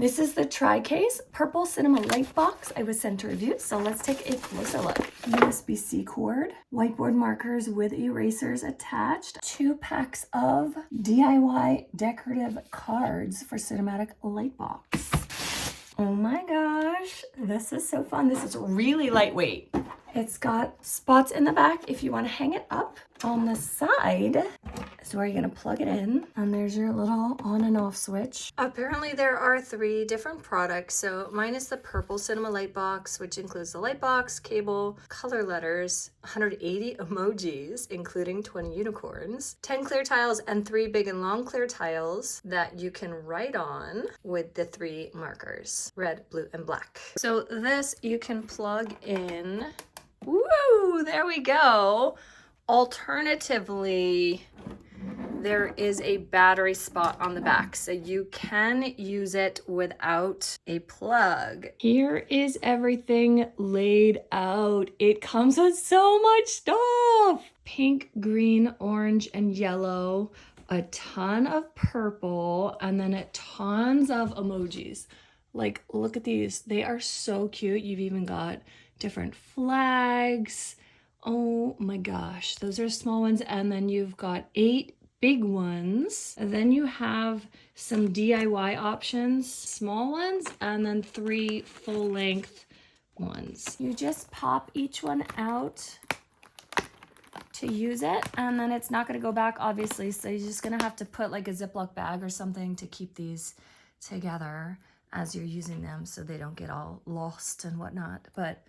This is the Tricase Purple Cinema Lightbox I was sent to review, so let's take a closer look. USB-C cord, whiteboard markers with erasers attached, 2 packs of DIY decorative cards for cinematic Lightbox. Oh my gosh, this is so fun. This is really lightweight. It's got spots in the back if you want to hang it up. On the side is where you're going to plug it in. And there's your little on and off switch. Apparently there are 3 different products. So mine is the Purple Cinema Lightbox, which includes the lightbox, cable, color letters, 180 emojis, including 20 unicorns, 10 clear tiles, and 3 big and long clear tiles that you can write on with the 3 markers, red, blue, and black. So this you can plug in. Woo, there we go. Alternatively, there is a battery spot on the back, so you can use it without a plug. Here is everything laid out. It comes with so much stuff. Pink, green, orange, and yellow, a ton of purple, and then tons of emojis. Like, look at these. They are so cute. You've even got different flags. Oh my gosh, those are small ones. And then you've got 8 big ones. And then you have some DIY options, small ones, and then 3 full length ones. You just pop each one out to use it, and then it's not gonna go back, obviously, so you're just gonna have to put like a Ziploc bag or something to keep these together as you're using them so they don't get all lost and whatnot. But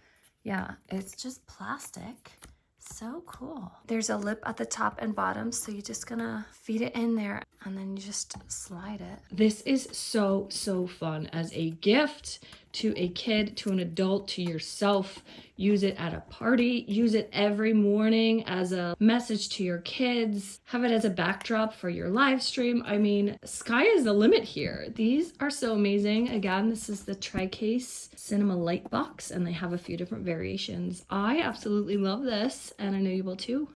yeah, it's just plastic. So cool. There's a lip at the top and bottom, so you're just gonna feed it in there and then you just slide it. This is so fun as a gift to a kid, to an adult, to yourself. Use it at a party. Use it every morning as a message to your kids. Have it as a backdrop for your live stream. I mean, sky is the limit here. These are so amazing. Again, this is the Tricase Cinema Lightbox, and they have a few different variations. I absolutely love this, and I know you will too.